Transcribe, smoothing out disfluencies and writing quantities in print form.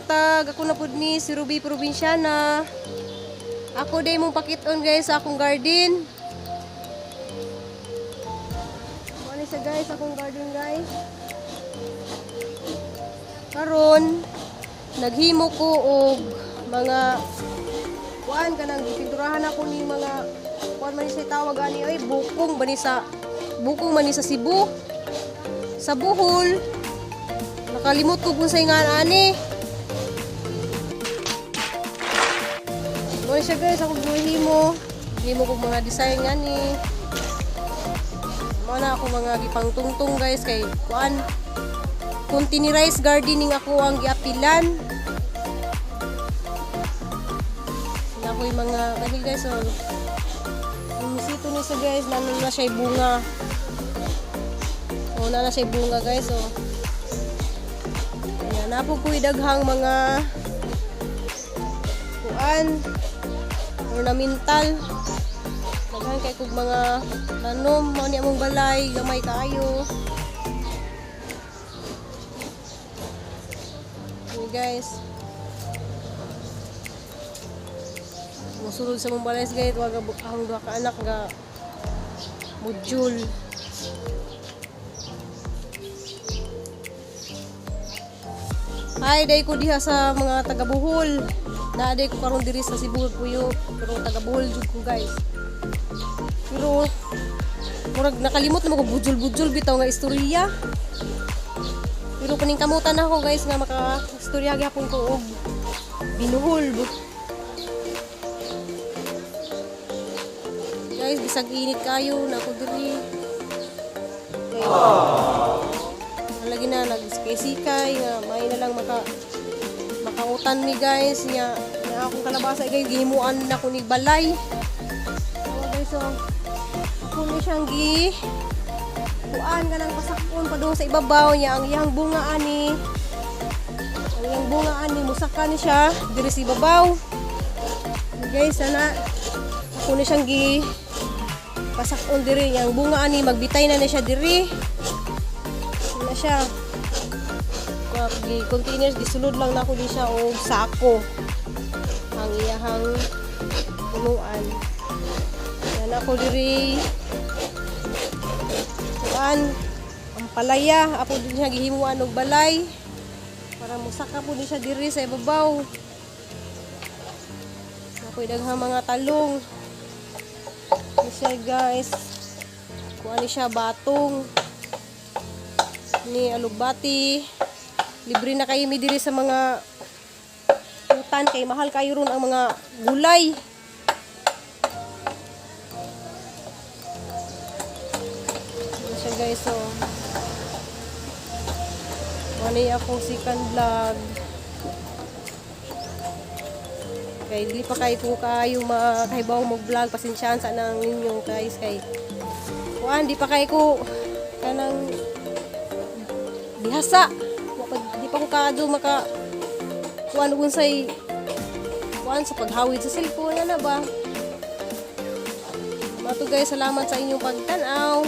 buntag. Ako na pud ni si Ruby Probinsyana. Ako day mong pakiton guys sa akong garden. Ano siya guys, akong garden guys. Karon naghimo ko og mga kuan kanang gipinturahan ako ni mga kuan man siya tawag ani ay bukong man ni sa Cebu. Sa Bohol. Nakalimot ko kung sa nga ani. Mo siya guys, ako himo ko mga design nga ni. Mana ako mga gipangtungtong guys kay kuan containerized gardening ako ang giapilan. Na ko yung mga kanil guys so yung sito ni sa guys na siya bunga. O na siya bunga guys so. Ayan, napo ko idaghang mga kuan ornamental. Daghan kay kog mga tanom mao ni among balay gamay kaayo. Okay guys. Musulod sa mong balay guys wag ang duha ka anak ga module. Hi, day ko diha sa mga taga Bohol. Naaday ko karon diri sa Cebu Puyo, pero taga Bohol jud ko guys. Pero murag nakalimot mo ko bujol-bujol bitaw nga istorya. Pero kuning kamutan ako guys nga maka-istorya gyapon ko og binuhol. Guys, bisag init kayo na ako diri. Okay. Lagi na nagsikay-sikay nga may na lang makautan mi guys nya akong kalabasa guys gihimuan na ko ni balay. So guys so ako ni siyang kuan ka nang pasakon pa doon sa ibabaw niya ang iyang bunga ani. Ang iyang bunga ani musaka ni siya diri sa ibabaw. So guys sana ako ni siyang pasakon diri yang bunga ani magbitay na siya diri. Siya containers gisulod lang nako di siya og sako ang iyahang punuan yan ako diri kuan ang palaya apo din siya gihimuan og balay para musaka po di siya diri sa ibabaw ako daghang mga talong siya guys kuan ni siya batong ni alugbati libre na kayo mi diri sa mga utan kay mahal kayo ron ang mga gulay. Ano siya guys so mani akong second vlog kay dili pa kayo kung kayo makahibaw mo vlog pasensyahan sa nang ninyo guys kay kuan di pa kayo ko kanang bihasa di pa ko kado maka kuan unsay kuan sa paghawid sa cellphone na ba mato guys salamat sa inyong pagtan-aw.